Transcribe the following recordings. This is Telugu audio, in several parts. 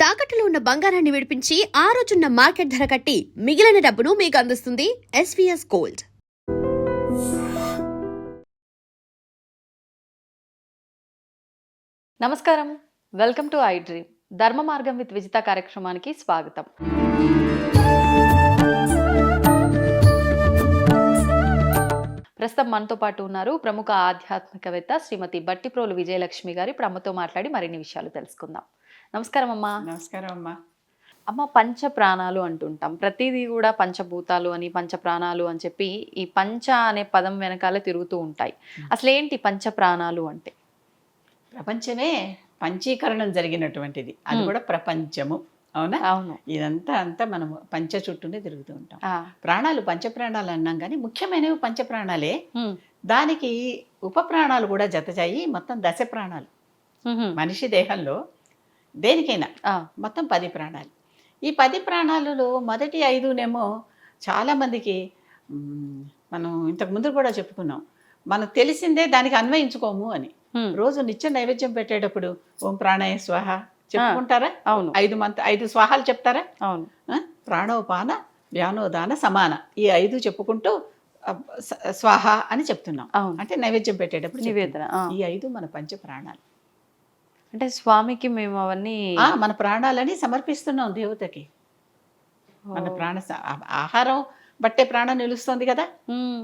తాకట్టులో ఉన్న బంగారాన్ని విడిపించి ఆ రోజున్న మార్కెట్ ధర కట్టి మిగిలిన డబ్బును మీకు అందిస్తుంది ఎస్వీఎస్ గోల్డ్. నమస్కారం, వెల్కమ్ టు ఐ డ్రీమ్. ధర్మ మార్గం విత్ విజిత కార్యక్రమానికి స్వాగతం. ప్రస్తుతం మనతో పాటు ఉన్నారు ప్రముఖ ఆధ్యాత్మికవేత్త శ్రీమతి బట్టిప్రోలు విజయలక్ష్మి గారు. ఇప్పుడు అమ్మతో మాట్లాడి మరిన్ని విషయాలు తెలుసుకుందాం. నమస్కారం అమ్మా. నమస్కారం అమ్మా. అమ్మ, పంచ ప్రాణాలు అంటుంటాం, ప్రతిదీ కూడా పంచభూతాలు అని పంచ ప్రాణాలు అని చెప్పి ఈ పంచ అనే పదం వెనకాలే తిరుగుతూ ఉంటాయి. అసలు ఏంటి పంచ ప్రాణాలు అంటే? ప్రపంచమే పంచీకరణం జరిగినటువంటిది, అది కూడా ప్రపంచము. అవునా? అవును. ఇదంతా మనము పంచ చుట్టూనే తిరుగుతూ ఉంటాం. ప్రాణాలు పంచప్రాణాలు అన్నాం కానీ ముఖ్యమైనవి పంచప్రాణాలే. దానికి ఉప ప్రాణాలు కూడా జతచాయి, మొత్తం 10 ప్రాణాలు. మనిషి దేహంలో దేనికైనా మొత్తం 10 ప్రాణాలు. ఈ 10 ప్రాణాలలో మొదటి 5నేమో చాలా మందికి మనం ఇంతకు ముందు కూడా చెప్పుకున్నాం, మనకు తెలిసిందే దానికి అన్వయించుకోము అని. రోజు నిత్య నైవేద్యం పెట్టేటప్పుడు ఓం ప్రాణాయ స్వాహ చెప్పుకుంటారా? అవును. 5 స్వాహాలు చెప్తారా? అవును. ప్రాణోపాన వ్యానోదాన సమాన, ఈ 5 చెప్పుకుంటూ స్వాహ అని చెప్తున్నాం. అంటే నైవేద్యం పెట్టేటప్పుడు నివేదన. ఈ 5 మన పంచ ప్రాణాలు. అంటే స్వామికి మేము అవన్నీ మన ప్రాణాలని సమర్పిస్తున్నాం దేవతకి. మన ఆహారం బట్టే ప్రాణం నిలుస్తుంది కదా.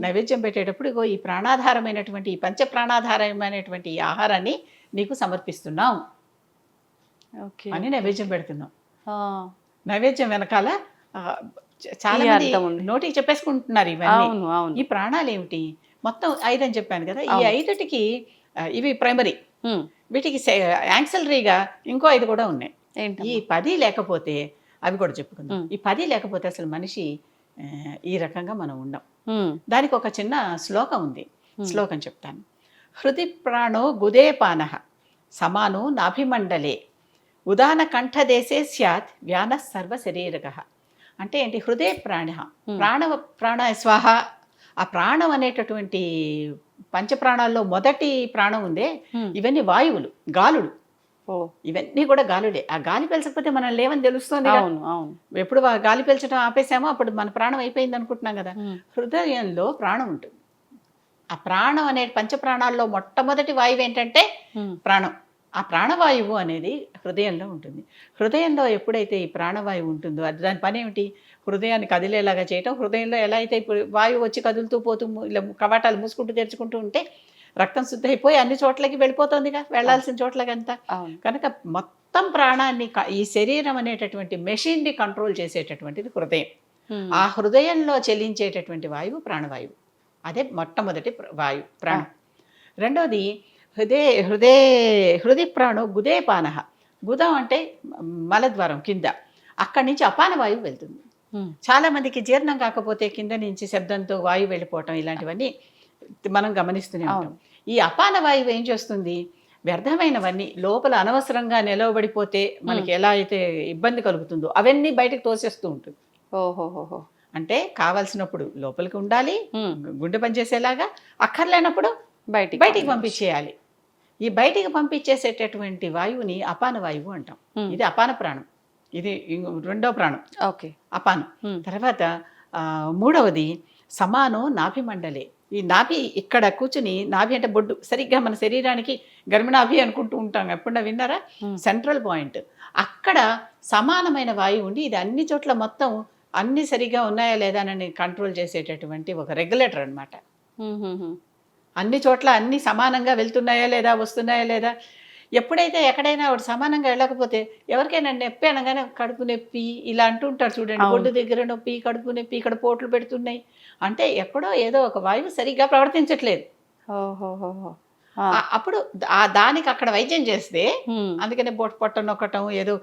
నైవేద్యం పెట్టేటప్పుడు ఇగో ఈ ప్రాణాధారమైనటువంటి ఈ పంచ ప్రాణాధారమైనటువంటి ఈ ఆహారాన్ని నీకు సమర్పిస్తున్నాం అని నైవేద్యం పెడుతున్నాం. నైవేద్యం వెనకాల చాలా మంది నోటికి చెప్పేసుకుంటున్నారు ఇవన్నీ. ఈ ప్రాణాలు ఏమిటి? మొత్తం 5 అని చెప్పాను కదా. ఈ 5టికి ఇవి ప్రైమరీ, వీటికి యాక్సిలరీగా ఇంకో 5 కూడా ఉన్నాయి. ఈ 10 లేకపోతే అవి కూడా చెప్పుకుందాం. ఈ 10 లేకపోతే అసలు మనిషి ఈ రకంగా మనం ఉండం. దానికి ఒక చిన్న శ్లోకం ఉంది, శ్లోకం చెప్తాను. హృది ప్రాణో గుదేపానః సమానో నాభిమండలే ఉదాన కంఠదేశే స్యాత్ వ్యాన సర్వ శరీరకః. అంటే ఏంటి? హృదయ ప్రాణ స్వాహ. ఆ ప్రాణం అనేటటువంటి పంచప్రాణాల్లో మొదటి ప్రాణం ఉందే, ఇవన్నీ వాయువులు, గాలులు. ఇవన్నీ కూడా గాలులే. ఆ గాలి పీల్చకపోతే మనం లేవని తెలుస్తుంది. ఎప్పుడు గాలి పీల్చడం ఆపేసామో అప్పుడు మన ప్రాణం అయిపోయింది అనుకుంటున్నాం కదా. హృదయంలో ప్రాణం ఉంటుంది. ఆ ప్రాణం అనే పంచప్రాణాల్లో మొట్టమొదటి వాయువు ఏంటంటే ప్రాణం. ఆ ప్రాణవాయువు అనేది హృదయంలో ఉంటుంది. హృదయంలో ఎప్పుడైతే ఈ ప్రాణవాయువు ఉంటుందో అది దాని పని ఏమిటి? హృదయాన్ని కదిలేలాగా చేయటం. హృదయంలో ఎలా అయితే ఇప్పుడు వాయువు వచ్చి కదులుతూ పోతూ ఇలా కవాటాలు మూసుకుంటూ తెరుచుకుంటూ ఉంటే రక్తం శుద్ధి అయిపోయి అన్ని చోట్లకి వెళ్ళిపోతుందిగా, వెళ్లాల్సిన చోట్లకంతా. కనుక మొత్తం ప్రాణాన్ని ఈ శరీరం అనేటటువంటి మెషిన్ని కంట్రోల్ చేసేటటువంటిది హృదయం. ఆ హృదయంలో చెల్లించేటటువంటి వాయువు ప్రాణవాయువు. అదే మొట్టమొదటి వాయువు ప్రాణం. రెండోది హృదయ ప్రాణో గుదేపానః. గుదం అంటే మలద్వారం కింద, అక్కడి నుంచి అపాన వాయువు వెళ్తుంది. చాలా మందికి జీర్ణం కాకపోతే కింద నుంచి శబ్దంతో వాయువు వెళ్ళిపోవటం, ఇలాంటివన్నీ మనం గమనిస్తూనే ఉంటాం. ఈ అపాన వాయువు ఏం చేస్తుంది? వ్యర్థమైనవన్నీ లోపల అనవసరంగా నిలవబడిపోతే మనకి ఎలా అయితే ఇబ్బంది కలుగుతుందో అవన్నీ బయటకు తోసేస్తూ ఉంటుంది. ఓహోహోహో. అంటే కావాల్సినప్పుడు లోపలికి ఉండాలి, గుండె పనిచేసేలాగా, అక్కర్లేనప్పుడు బయటికి పంపించేయాలి. ఈ బయటికి పంపించేసేటటువంటి వాయువుని అపాన వాయువు అంటాం. ఇది అపాన ప్రాణం. ఇది రెండో ప్రాణం అపానం. తర్వాత మూడవది సమానో నాభి మండలే. ఈ నాభి ఇక్కడ కూర్చుని, నాభి అంటే బొడ్డు, సరిగ్గా మన శరీరానికి గర్భిణాభి అనుకుంటూ ఉంటాం, ఎప్పుడన్నా విన్నారా? Central point. అక్కడ సమానమైన వాయువు ఉండి ఇది అన్ని చోట్ల మొత్తం అన్ని సరిగ్గా ఉన్నాయా లేదా అని కంట్రోల్ చేసేటటువంటి ఒక రెగ్యులేటర్ అనమాట. అన్ని చోట్ల అన్ని సమానంగా వెళ్తున్నాయా లేదా, వస్తున్నాయా లేదా. ఎప్పుడైతే ఎక్కడైనా ఒకటి సమానంగా వెళ్ళకపోతే, ఎవరికైనా నొప్పి అనగానే కడుపు నొప్పి ఇలా అంటుంటారు చూడండి. బొడ్డు దగ్గర నొప్పి, కడుపు నొప్పి, ఇక్కడ పోట్లు పెడుతున్నాయి అంటే ఎక్కడో ఏదో ఒక వాయువు సరిగ్గా ప్రవర్తించట్లేదు. అప్పుడు దానికి అక్కడ వైద్యం చేస్తే, అందుకనే పొట్ట నొక్కటం, ఏదో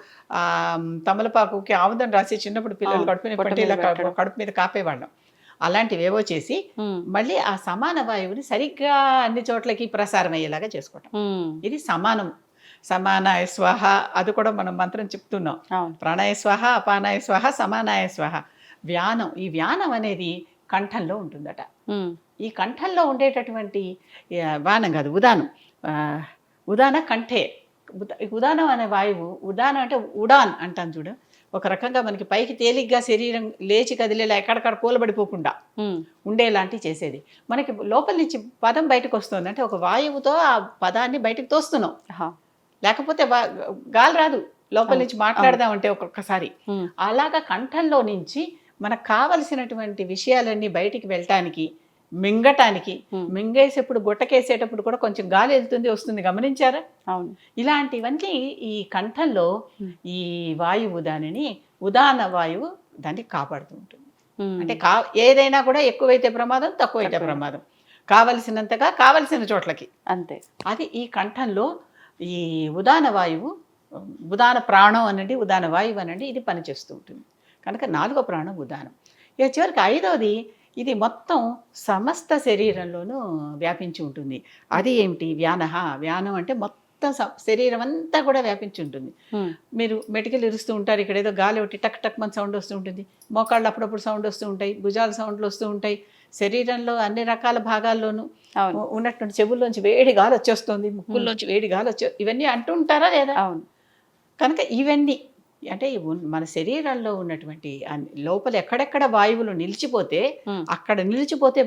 తమలపాకుకి ఆముదం రాసి చిన్నప్పుడు పిల్లలు కడుపు నొప్పి ఇలా కడుపు మీద కాపేవాళ్ళం. అలాంటివేవో చేసి మళ్ళీ ఆ సమాన వాయువుని సరిగ్గా అన్ని చోట్లకి ప్రసారం అయ్యేలాగా చేసుకోవటం. ఇది సమానం. సమానాయ స్వాహ, అది కూడా మనం మంత్రం చెప్తున్నాం. ప్రాణాయ స్వాహ, అపానాయ స్వాహ, సమానాయ స్వాహ. వ్యానం, ఈ వ్యానం అనేది కంఠంలో ఉంటుందట. ఈ కంఠంలో ఉండేటటువంటి వానం కాదు, ఉదానం. ఉదాన కంఠే ఉదానం అనే వాయువు, ఉదానం అంటే ఉడాన్ అంటాం చూడు, ఒక రకంగా మనకి పైకి తేలిగ్గా శరీరం లేచి కదిలేలా ఎక్కడక్కడ కూలబడిపోకుండా ఉండేలాంటి చేసేది. మనకి లోపల నుంచి పదం బయటకు వస్తుంది అంటే ఒక వాయువుతో ఆ పదాన్ని బయటకు తోస్తున్నాం, లేకపోతే గాలి రాదు లోపల నుంచి మాట్లాడదామంటే ఒక్కొక్కసారి. అలాగా కంఠంలో నుంచి మనకు కావలసినటువంటి విషయాలన్నీ బయటికి వెళ్ళటానికి, మింగటానికి, మింగేసేప్పుడు గుట్టకేసేటప్పుడు కూడా కొంచెం గాలి వెళ్తుంది వస్తుంది, గమనించారా? అవును. ఇలాంటివన్నీ ఈ కంఠంలో ఈ వాయువు దానిని ఉదాన వాయువు దాన్ని కాపాడుతూ ఉంటుంది. అంటే ఏదైనా కూడా ఎక్కువైతే ప్రమాదం, తక్కువైతే ప్రమాదం, కావలసినంతగా కావలసిన చోట్లకి అంతే. అది ఈ కంఠంలో ఈ ఉదాన వాయువు, ఉదాన ప్రాణం అనండి, ఉదాన వాయువు అనండి, ఇది పనిచేస్తూ ఉంటుంది. కనుక 4వ ప్రాణం ఉదానం. ఇక చివరికి 5వది, ఇది మొత్తం సమస్త శరీరంలోనూ వ్యాపించి ఉంటుంది. అది ఏమిటి? వ్యానహ. వ్యానం అంటే మొత్తం శరీరం అంతా కూడా వ్యాపించి ఉంటుంది. మీరు మెటికలు ఇరుస్తూ ఉంటారు, ఇక్కడ ఏదో గాలి ఒకటి టక్ టక్ మన సౌండ్ వస్తూ ఉంటుంది, మోకాళ్ళు అప్పుడప్పుడు సౌండ్ వస్తూ ఉంటాయి, భుజాల సౌండ్లు వస్తూ ఉంటాయి. శరీరంలో అన్ని రకాల భాగాల్లోనూ ఉన్నటువంటి చెవుల్లోంచి వేడి గాలి వచ్చేస్తుంది, ముక్కుల్లోంచి వేడి గాలి ఇవన్నీ అంటూ ఉంటారా లేదా? అవును. కనుక ఇవన్నీ అంటే మన శరీరంలో ఉన్నటువంటి లోపల ఎక్కడెక్కడ వాయువులు నిలిచిపోతే అక్కడ నిలిచిపోతే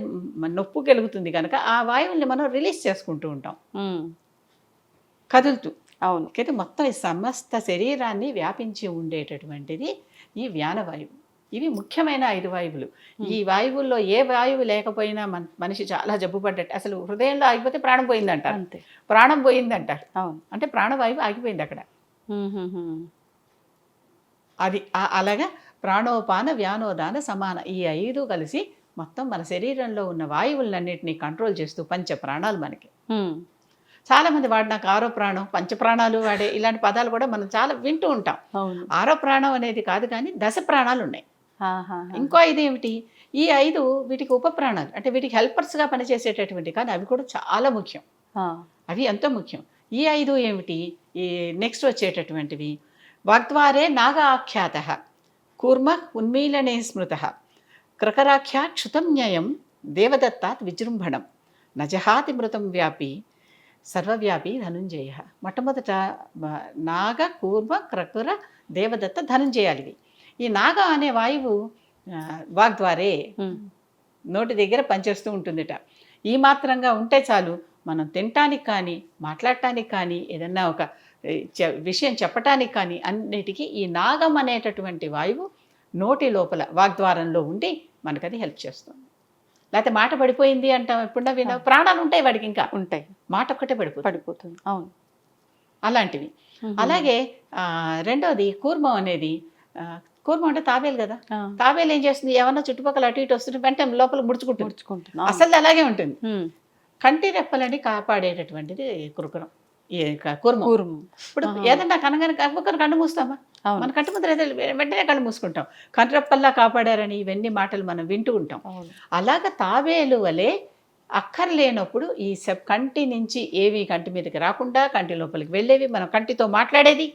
నొప్పు కలుగుతుంది కనుక ఆ వాయువుల్ని మనం రిలీజ్ చేసుకుంటూ ఉంటాం కదులుతూ. అవును. అయితే మొత్తం ఈ సమస్త శరీరాన్ని వ్యాపించి ఉండేటటువంటిది ఈ వ్యానవాయువు. ఇవి ముఖ్యమైన 5 వాయువులు. ఈ వాయువుల్లో ఏ వాయువు లేకపోయినా మనిషి చాలా జబ్బు పడ్డట్టు. అసలు హృదయంలో ఆగిపోతే ప్రాణం పోయిందంటారు, ప్రాణం పోయిందంటారు. అవును. అంటే ప్రాణవాయువు ఆగిపోయింది అక్కడ. అది అలాగా ప్రాణోపాన వ్యానోదాన సమాన ఈ 5 కలిసి మొత్తం మన శరీరంలో ఉన్న వాయువులన్నింటినీ కంట్రోల్ చేస్తూ పంచ ప్రాణాలు మనకి. చాలామంది వాడినాక 6వ ప్రాణం, పంచప్రాణాలు వాడే ఇలాంటి పదాలు కూడా మనం చాలా వింటూ ఉంటాం. 6వ ప్రాణం అనేది కాదు కానీ 10 ప్రాణాలు ఉన్నాయి. ఇంకో 5 ఏమిటి? ఈ 5 వీటికి ఉప ప్రాణాలు, అంటే వీటికి హెల్పర్స్గా పనిచేసేటటువంటి, కానీ అవి కూడా చాలా ముఖ్యం, అవి ఎంతో ముఖ్యం. ఈ 5 ఏమిటి? ఈ నెక్స్ట్ వచ్చేటటువంటివి వాగ్ద్వారే నాగాఖ్యాత కూర్మ ఉన్మీలనే స్మృత క్రకరాఖ్యా క్షుతంన్యయం దేవదత్తాత్ విజృంభణం నజహాతి మృతం వ్యాపి సర్వవ్యాపి ధనుంజయ. మొట్టమొదట నాగ, కూర్మ, క్రకుర, దేవదత్త, ధనుంజయాలివి. ఈ నాగ అనే వాయువు వాగ్ద్వారే నోటి దగ్గర పనిచేస్తూ ఉంటుందిట. ఈ మాత్రంగా ఉంటే చాలు, మనం తినటానికి కానీ మాట్లాడటానికి కానీ ఏదన్నా ఒక విషయం చెప్పటానికి కానీ అన్నిటికీ ఈ నాగం అనేటటువంటి వాయువు నోటి లోపల వాగ్ద్వారంలో ఉండి మనకు అది హెల్ప్ చేస్తుంది. లేకపోతే మాట పడిపోయింది అంటాం, ఎప్పుడన్నా విన్నా, ప్రాణాలు ఉంటాయి వాడికి, ఇంకా ఉంటాయి, మాట ఒక్కటే పడిపోతుంది. అవును, అలాంటివి. అలాగే 2వది కూర్మం అనేది, కూర్మం అంటే తాబేలు కదా, తాబేలు ఏం చేస్తుంది? ఏమన్నా చుట్టుపక్కల అటు ఇటు వస్తుంటే వెంటనే లోపల ముడుచుకుంటుంది, అసలు అలాగే ఉంటుంది. కంటి రెప్పలని కాపాడేటటువంటిది కురుకురం, కూర్మం. ఇప్పుడు ఏదన్నా కనగానే ఒక్కరు కళ్ళు మూస్తామా? మన కంటి ముందర వెంటనే కళ్ళు మూసుకుంటాం. కంటిరెప్పల్లా కాపాడారని ఇవన్నీ మాటలు మనం వింటూ ఉంటాం. అలాగ తాబేలు వలె అక్కర్లేనప్పుడు ఈ కంటి నుంచి ఏవి కంటి మీదకి రాకుండా కంటి లోపలికి వెళ్ళేవి, మనం కంటితో మాట్లాడేది,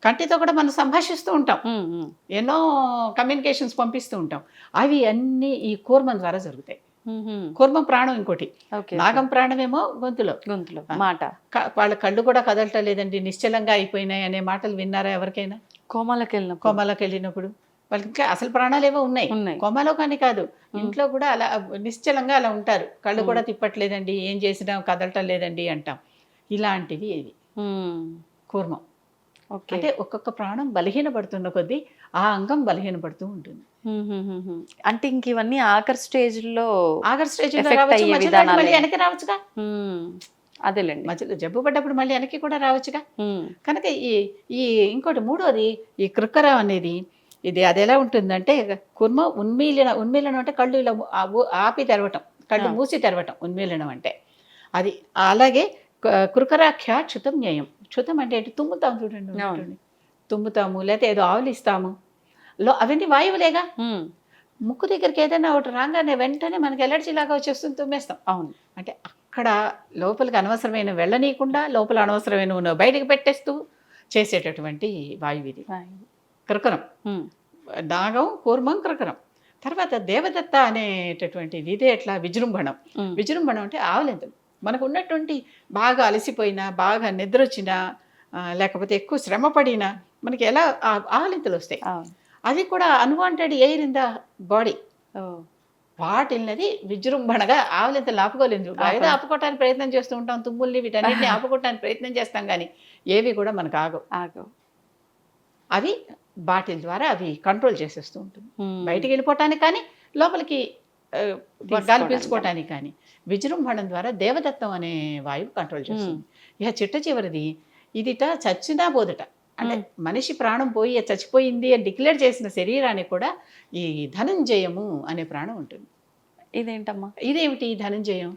కంటితో కూడా మనం సంభాషిస్తూ ఉంటాం, ఎన్నో కమ్యూనికేషన్స్ పంపిస్తూ ఉంటాం, అవి అన్నీ ఈ కూర్మం ద్వారా జరుగుతాయి. కూర్మం ప్రాణం ఇంకోటి, నాగం ప్రాణమేమో గొంతులో మాట. వాళ్ళ కళ్ళు కూడా కదలటం లేదండి, నిశ్చలంగా అయిపోయినాయి అనే మాటలు విన్నారా ఎవరికైనా? కోమాలోకి వెళ్ళినప్పుడు వాళ్ళకి ఇంకా అసలు ప్రాణాలు ఏవో ఉన్నాయి, కోమాలో కానీ కాదు, ఇంట్లో కూడా అలా నిశ్చలంగా అలా ఉంటారు, కళ్ళు కూడా తిప్పట్లేదండి, ఏం చేసినా కదలటం లేదండి అంటాం. ఇలాంటివి ఇవి కూర్మం. అంటే ఒక్కొక్క ప్రాణం బలహీనపడుతున్న కొద్దీ ఆ అంగం బలహీనపడుతూ ఉంటుంది. అంటే ఇంక ఇవన్నీ ఆఖరి స్టేజ్లో మళ్ళీ వెనక్కి రావచ్చుగా. అదేలేండి, మధ్యలో జబ్బు పడ్డప్పుడు మళ్ళీ వెనక్కి కూడా రావచ్చుగా. కనుక ఈ ఇంకోటి 3వది ఈ కృక్కరం అనేది, ఇది అది ఎలా ఉంటుందంటే కుర్మ ఉన్మీలనం అంటే కళ్ళు ఇలా ఆపి తెరవటం, కళ్ళు మూసి తెరవటం ఉన్మీలనం అంటే అది. అలాగే కృకరాఖ్య క్షుతం న్యాయం. క్షుతం అంటే తుమ్ముతాము చూడండి, తుమ్ముతాము, లేకపోతే ఏదో ఆవులిస్తాము, అవన్నీ వాయువులేగా. ముక్కు దగ్గరికి ఏదైనా ఒకటి రాగానే వెంటనే మనకి ఎలర్జీ లాగా వచ్చేస్తుంది, తుమ్మేస్తాం. అవును, అంటే అక్కడ లోపలికి అనవసరమైన వెళ్ళనీయకుండా లోపల అనవసరమైన బయటకు పెట్టేస్తూ చేసేటటువంటి వాయువు ఇది కృకరం. నాగం, కూర్మం, కృకరం. తర్వాత దేవదత్త అనేటటువంటిది ఇదే ఎట్లా విజృంభణం. విజృంభణం అంటే ఆవలింతలు. మనకు ఉన్నటువంటి బాగా అలసిపోయినా, బాగా నిద్ర వచ్చినా, లేకపోతే ఎక్కువ శ్రమ పడినా మనకి ఎలా ఆవలింతలు వస్తాయి. అవును. అది కూడా unwanted air in the body. ఓ. వాటిల్నది విజృంభణగా ఆవలింతలు ఆపుకోలేదు. ఏదో ఆపుకోవటానికి ప్రయత్నం చేస్తూ ఉంటాం, తుమ్ముల్ని వీటన్నిటిని ఆపుకోవటానికి ప్రయత్నం చేస్తాం, కానీ ఏవి కూడా మనకు ఆగవు. ఆగవు. అవి బాటిల్ ద్వారా అవి కంట్రోల్ చేసేస్తూ ఉంటుంది. Hmm. బయటికి వెళ్ళిపోవటానికి కానీ లోపలికి గాలి తీసుకోవడానికి పీల్చుకోవటానికి కానీ విజృంభణం ద్వారా దేవదత్తం అనే వాయువు కంట్రోల్ చేస్తుంది. ఇక చిట్ట చివరిది ఇదిట చచ్చినా పోదుట. అంటే మనిషి ప్రాణం పోయి చచ్చిపోయింది అని డిక్లేర్ చేసిన శరీరానికి కూడా ఈ ధనంజయము అనే ప్రాణం ఉంటుంది. ఇదేంటమ్మా? ఇదేమిటి ఈ ధనంజయం?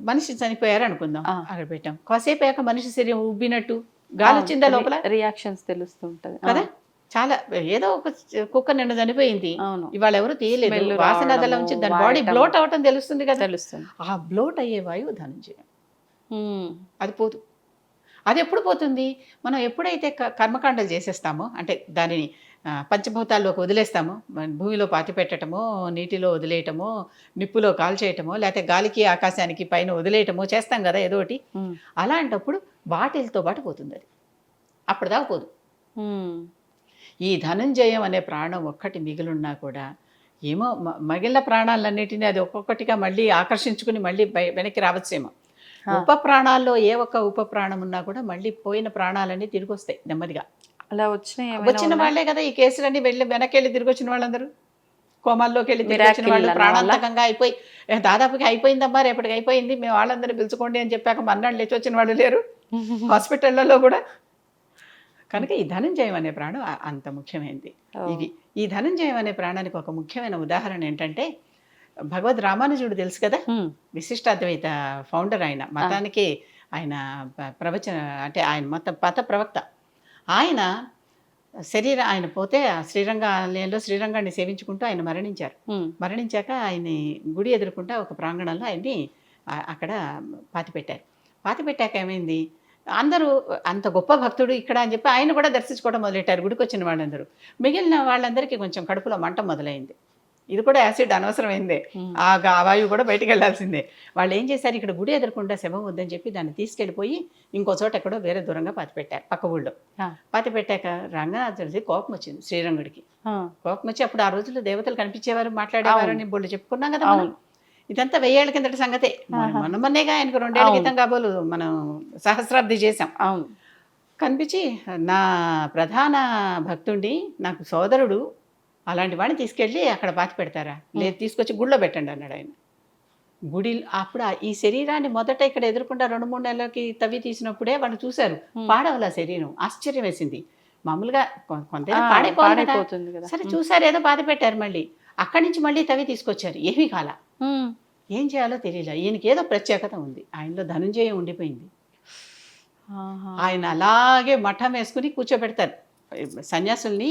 మనిషి చనిపోయారు అనుకుందాం, ఆ. అక్కడ పెట్టాం. కాసేపు అయ్యాక మనిషి శరీరం ఉబ్బినట్టు గాలి వచ్చిందా లోపల రియాక్షన్స్ తెలుస్తుంటది కదా. చాలా ఏదో ఒక కుక్క నిన్న చనిపోయింది, అవును. ఇవాళ ఎవరు తీయలేదు, Smell వాసన రావడము, అదలా ఉంచి దాని బాడీ వాడటము. బ్లోట్ అవటం తెలుస్తుంది కదా. తెలుస్తుంది. ఆ బ్లోట్ అయ్యే వాయువు ధనంజయం. Hmm. అది పోదు. అది ఎప్పుడు పోతుంది? మనం ఎప్పుడైతే కర్మకాండలు చేసేస్తామో, అంటే దానిని పంచభూతాల్లోకి వదిలేస్తామో, భూమిలో పాతి పెట్టడమో, నీటిలో వదిలేయటమో, నిప్పులో కాల్చేయటమో, లేకపోతే గాలికి ఆకాశానికి పైన వదిలేయటమో చేస్తాం కదా ఏదో ఒకటి. Hmm. అలాంటప్పుడు వాటిలతో పాటు పోతుంది అది. అప్పటిదాకా పోదు. Hmm. ఈ ధనంజయం అనే ప్రాణం ఒక్కటి మిగిలిన్నా కూడా ఏమో మిగిలిన ప్రాణాలన్నిటినీ అది ఒక్కొక్కటిగా మళ్ళీ ఆకర్షించుకుని మళ్ళీ వెనక్కి రావచ్చేమో. ఉప ప్రాణాల్లో ఏ ఒక్క ఉప ప్రాణం ఉన్నా కూడా మళ్ళీ పోయిన ప్రాణాలన్నీ తిరిగి వస్తాయి నెమ్మదిగా. అలా వచ్చిన వచ్చిన వాళ్ళే కదా ఈ కేసులన్నీ వెనక్కి వెళ్ళి తిరిగి వచ్చిన వాళ్ళందరూ. కోమాల్లోకి వెళ్ళి తిరిగి వచ్చిన వాళ్ళు, ప్రాణాంతకంగా అయిపోయి దాదాపుగా అయిపోయిందమ్మా, రేపటికి అయిపోయింది, మేము వాళ్ళందరూ పిలుచుకోండి అని చెప్పాక మన్నాళ్ళు లేచి వచ్చిన వాళ్ళు లేరు హాస్పిటళ్లలో కూడా. కనుక ఈ ధనంజయం అనే ప్రాణం అంత ముఖ్యమైనది. ఇది ఈ ధనంజయం అనే ప్రాణానికి ఒక ముఖ్యమైన ఉదాహరణ ఏంటంటే, భగవద్ రామానుజుడు తెలుసు కదా, విశిష్టాద్వైత ఫౌండర్. ఆయన మతానికి ఆయన ప్రవచన, అంటే ఆయన మత ప్రవక్త. ఆయన ఆయన పోతే శ్రీరంగ ఆలయంలో శ్రీరంగాన్ని సేవించుకుంటూ ఆయన మరణించారు. మరణించాక ఆయన్ని గుడి ఎదుర్కొంటా ఒక ప్రాంగణంలో ఆయన్ని అక్కడ పాతిపెట్టారు. పాతిపెట్టాక ఏమైంది, అందరూ అంత గొప్ప భక్తుడు ఇక్కడ అని చెప్పి ఆయన కూడా దర్శించుకోవడం మొదలెట్టారు. గుడికి వచ్చిన వాళ్ళందరూ. మిగిలిన వాళ్ళందరికీ కొంచెం కడుపులో మంట మొదలైంది. ఇది కూడా యాసిడ్ అనవసరమైందే, ఆ వాయువు కూడా బయటికి వెళ్ళాల్సిందే. వాళ్ళు ఏం చేశారు, ఇక్కడ గుడి ఎదుర్కొంటే శవం వద్దని చెప్పి దాన్ని తీసుకెళ్ళిపోయి ఇంకో చోట ఎక్కడో వేరే దూరంగా పాతిపెట్టారు, పక్క ఊళ్ళో. పాతిపెట్టాక రంగనాథుడికి కోపం వచ్చింది, శ్రీరంగుడికి కోపం వచ్చి, అప్పుడు ఆ రోజుల్లో దేవతలు కనిపించేవారు, మాట్లాడేవారు అని బోళ్ళు చెప్పుకున్నాం కదా మనం. ఇదంతా 1000 ఏళ్ల కిందటి సంగతే. మొన్నగా ఆయనకు 2 ఏళ్ల క్రితం కాబోలు మనం సహస్రాబ్ది చేసాం. అవును. కనిపించి, నా ప్రధాన భక్తుడిని, నాకు సోదరుడు, అలాంటి వాడిని తీసుకెళ్ళి అక్కడ పాతి పెడతారా? లేదు, తీసుకొచ్చి గుడిలో పెట్టండి అన్నాడు ఆయన. గుడి అప్పుడు ఈ శరీరాన్ని మొదట ఇక్కడ ఎదుర్కొంటా 2-3 నెలలకి తవ్వి తీసినప్పుడే వాళ్ళు చూశారు, పాడవల శరీరం. ఆశ్చర్యం వేసింది. మామూలుగా కొంత పాడైపోతుంది కదా. సరే చూసారు, ఏదో పాతి పెట్టారు. మళ్ళీ అక్కడి నుంచి మళ్ళీ తవ్వి తీసుకొచ్చారు, ఏమీ కాల. ఏం చేయాలో తెలియలే. ఈయనకి ఏదో ప్రత్యేకత ఉంది, ఆయనలో ధనంజయం ఉండిపోయింది. ఆయన అలాగే మఠం వేసుకుని కూర్చోబెడతారు సన్యాసుల్ని,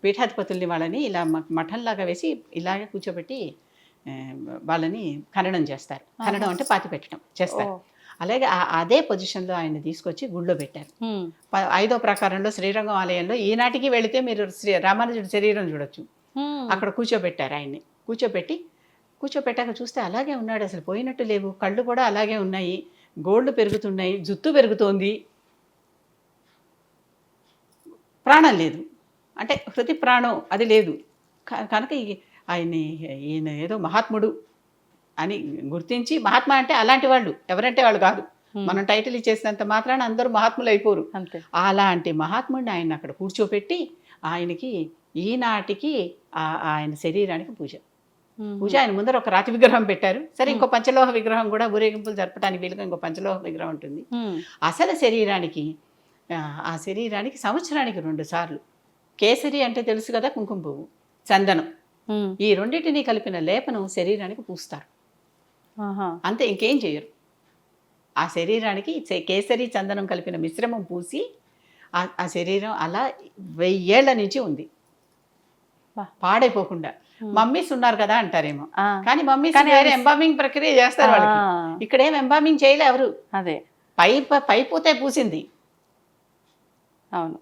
పీఠాధిపతుల్ని, వాళ్ళని ఇలా మఠంలాగా వేసి ఇలాగే కూర్చోబెట్టి వాళ్ళని ఖననం చేస్తారు. ఖననం అంటే పాతి పెట్టడం చేస్తారు. అలాగే అదే పొజిషన్లో ఆయన తీసుకొచ్చి గుళ్ళో పెట్టారు. 5వ ప్రకారంలో శ్రీరంగం ఆలయంలో ఈనాటికి వెళితే మీరు రామానుజుడి శరీరం చూడొచ్చు. అక్కడ కూర్చోబెట్టారు ఆయన్ని. కూర్చోబెట్టాక చూస్తే అలాగే ఉన్నాడు, అసలు పోయినట్టు లేవు. కళ్ళు కూడా అలాగే ఉన్నాయి, గోళ్ళు పెరుగుతున్నాయి, జుత్తు పెరుగుతోంది, ప్రాణం లేదు. అంటే హృతి ప్రాణం అది లేదు. కనుక ఈయన ఏదో మహాత్ముడు అని గుర్తించి, మహాత్మా అంటే అలాంటి వాళ్ళు, ఎవరంటే వాళ్ళు కాదు, మనం టైటిల్ ఇచ్చేసినంత మాత్రాన అందరూ మహాత్ములు అయిపోరు. అలాంటి మహాత్ముడిని ఆయన అక్కడ కూర్చోపెట్టి ఆయనకి ఈనాటికి ఆయన శరీరానికి పూజ. ఆయన ముందర ఒక రాతి విగ్రహం పెట్టారు. సరే, ఇంకో పంచలోహ విగ్రహం కూడా ఊరేగింపులు జరపడానికి వీలుగా ఇంకో పంచలోహ విగ్రహం ఉంటుంది. అసలు ఆ శరీరానికి సంవత్సరానికి 2 సార్లు కేసరి అంటే తెలుసు కదా, కుంకుమ పువ్వు, చందనం, ఈ రెండింటినీ కలిపిన లేపనం శరీరానికి పూస్తారు. అంతే, ఇంకేం చేయరు. ఆ శరీరానికి కేసరి చందనం కలిపిన మిశ్రమం పూసి ఆ శరీరం అలా 1000 ఏళ్ల నుంచి ఉంది, పాడైపోకుండా. మమ్మీస్ ఉన్నారు కదా అంటారేమో, కానీ మమ్మీస్ వేరే ఎంబామింగ్ ప్రక్రియ చేస్తారు వాళ్ళకి. ఇక్కడ ఏం ఎంబామింగ్ చేయలే ఎవరు. అదే పై పూతే పూసింది. అవును,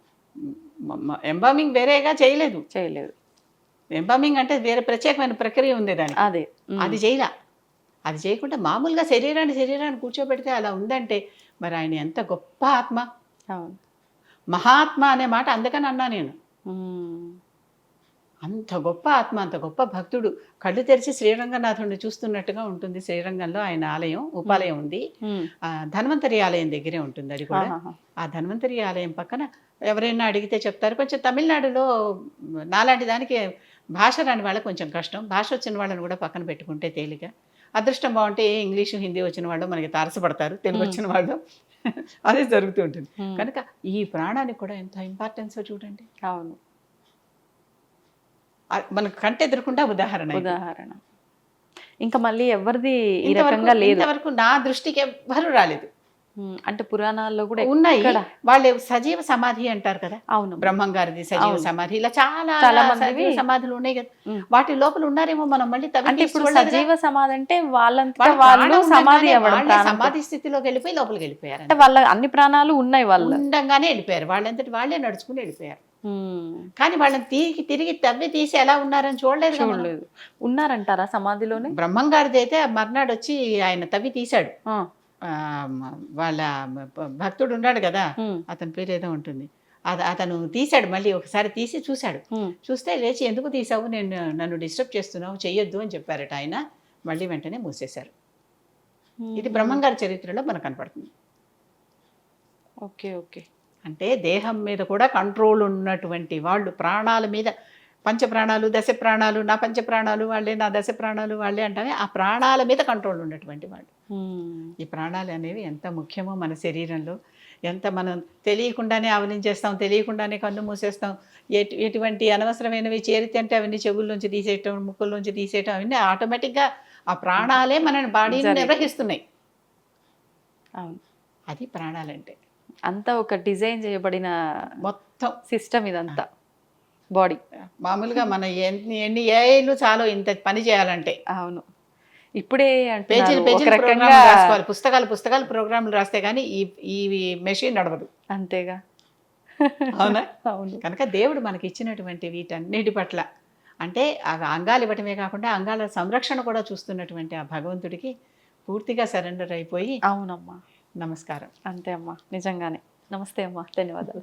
ఎంబామింగ్ వేరేగా చేయలేదు. ఎంబామింగ్ అంటే వేరే ప్రత్యేకమైన ప్రక్రియ ఉంది దానికి. అది చేయలా. అది చేయకుండా మామూలుగా శరీరాన్ని కూర్చోబెడితే అలా ఉందంటే మరి ఆయన ఎంత గొప్ప ఆత్మ, అవును. మహాత్మ అనే మాట అందుకని అన్నా నేను. ఉమ్. అంత గొప్ప ఆత్మ, అంత గొప్ప భక్తుడు. కళ్ళు తెరిచి శ్రీరంగనాథుడిని చూస్తున్నట్టుగా ఉంటుంది. శ్రీరంగంలో ఆయన ఆలయం, ఉపాలయం ఉంది. ఉమ్. ధన్వంతరి ఆలయం దగ్గరే ఉంటుంది అది కూడా. ఆహాహా. ఆ ధన్వంతరి ఆలయం పక్కన ఎవరైనా అడిగితే చెప్తారు. కొంచెం తమిళనాడులో నాలాంటి దానికి భాష రాని వాళ్ళకి కొంచెం కష్టం. భాష వచ్చిన వాళ్ళని కూడా పక్కన పెట్టుకుంటే తేలిక. అదృష్టం బాగుంటే ఇంగ్లీషు హిందీ వచ్చిన వాళ్ళు మనకి తారసపడతారు, తెలుగు వచ్చిన వాళ్ళు అదే జరుగుతూ ఉంటుంది. ఉమ్. కనుక ఈ ప్రాణానికి కూడా ఎంత ఇంపార్టెన్స్ చూడండి. అవును. మనకు కంటెదురకుండా ఉదాహరణ ఇది. ఉదాహరణ. ఇంకా మళ్ళీ ఎవరిది ఈ ఇంతవరకు రకంగా లేదు. ఇంతవరకు నా దృష్టికి ఎవ్వరూ రాలేదు. అంటే పురాణాల్లో కూడా ఉన్నాయి. ఎక్కడ? వాళ్ళు సజీవ సమాధి అంటారు కదా, అవును. బ్రహ్మం గారిది సజీవ అవును. సమాధి, ఇలా చాలా చాలా మందివి సజీవ సమాధులు ఉన్నాయి కదా. ఉమ్. వాటి లోపల ఉన్నారేమో, మనం మళ్ళీ తవ్వి అంటే తీసి ఇప్పుడు చూడలేదు కదా. సజీవ సమాధి అంటే వాళ్ళంతా వాళ్ళ వాళ్ళు ప్రాణం సమాధి ఉండంగానే అవ్వడం, వాళ్ళే ప్రాణంతో. సమాధి స్థితిలోకి వెళ్ళిపోయి లోపలికి వెళ్ళిపోయారు. అంటే వాళ్ళ అన్ని ప్రాణాలు ఉన్నాయి వాళ్ళు. ఉండంగానే వెళ్ళిపోయారు, వాళ్ళంతటి వాళ్ళే నడుచుకుని వెళ్ళిపోయారు. ఉమ్. కానీ వాళ్ళని తిరిగి తవ్వి తీసి ఎలా ఉన్నారని చూడలేదు కదా మనం. చూడలేదు. ఉన్నారంటారా సమాధిలోనే? బ్రహ్మం గారిది అయితే మర్నాడు వచ్చి ఆయన తవ్వి తీశాడు. ఆ. వాళ్ళ భక్తుడు ఉన్నాడు కదా, ఉమ్. అతని పేరు ఏదో ఉంటుంది, అతను తీశాడు. మళ్ళీ ఒకసారి తీసి చూశాడు. ఉమ్. చూస్తే లేచి, ఎందుకు తీసావు, నన్ను డిస్టర్బ్ చేస్తున్నావు, చెయ్యొద్దు అని చెప్పారట ఆయన. మళ్ళీ వెంటనే మూసేశారు. ఇది బ్రహ్మంగారి చరిత్రలో మనకు కనపడుతుంది. ఓకే. ఓకే. అంటే దేహం మీద కూడా కంట్రోల్ ఉన్నటువంటి వాళ్ళు, ప్రాణాల మీద, పంచప్రాణాలు, దశ ప్రాణాలు, నా పంచప్రాణాలు వాళ్ళే, నా దశ ప్రాణాలు వాళ్ళే అంటామే, ఆ ప్రాణాల మీద కంట్రోల్ ఉన్నటువంటి వాళ్ళు. ఉమ్. ఈ ప్రాణాలు అనేవి ఎంత ముఖ్యమో మన శరీరంలో, ఎంత మనం తెలియకుండానే ఆవలించేస్తాం, తెలియకుండానే కన్ను మూసేస్తాం. ఎటువంటి అనవసరమైనవి చేరితే అంటే అవన్నీ చెవుల్లోంచి తీసేయటం, ముక్కుల్లోంచి తీసేయటం, అవన్నీ ఆటోమేటిక్గా ఆ ప్రాణాలే మన బాడీని నిర్వహిస్తున్నాయి. అవును. అది ప్రాణాలంటే. అంతా ఒక డిజైన్ చేయబడిన మొత్తం సిస్టమ్ ఇదంతా, బాడీ. మామూలుగా మన ఎన్ని ఏళ్ళు చాలు ఇంత పని చేయాలంటే. అవును. ఇప్పుడే పేజీలు అంటున్నారు పేజీలు ఒక రకంగా. ప్రోగ్రాములు రాసుకోవాలి, పుస్తకాలు ప్రోగ్రాములు రాస్తే కానీ ఈ మెషిన్ నడవదు. అంతేగా. అవునా? అవును. కనుక దేవుడు మనకి ఇచ్చినటువంటి వీటన్నిటి పట్ల, అంటే ఆ అంగాలు ఇవ్వటమే కాకుండా అంగాల సంరక్షణ కూడా చూస్తున్నటువంటి ఆ భగవంతుడికి పూర్తిగా సరెండర్ అయిపోయి. అవునమ్మా. నమస్కారం. అంతే అమ్మా, నిజంగానే. నమస్తే అమ్మా, ధన్యవాదాలు.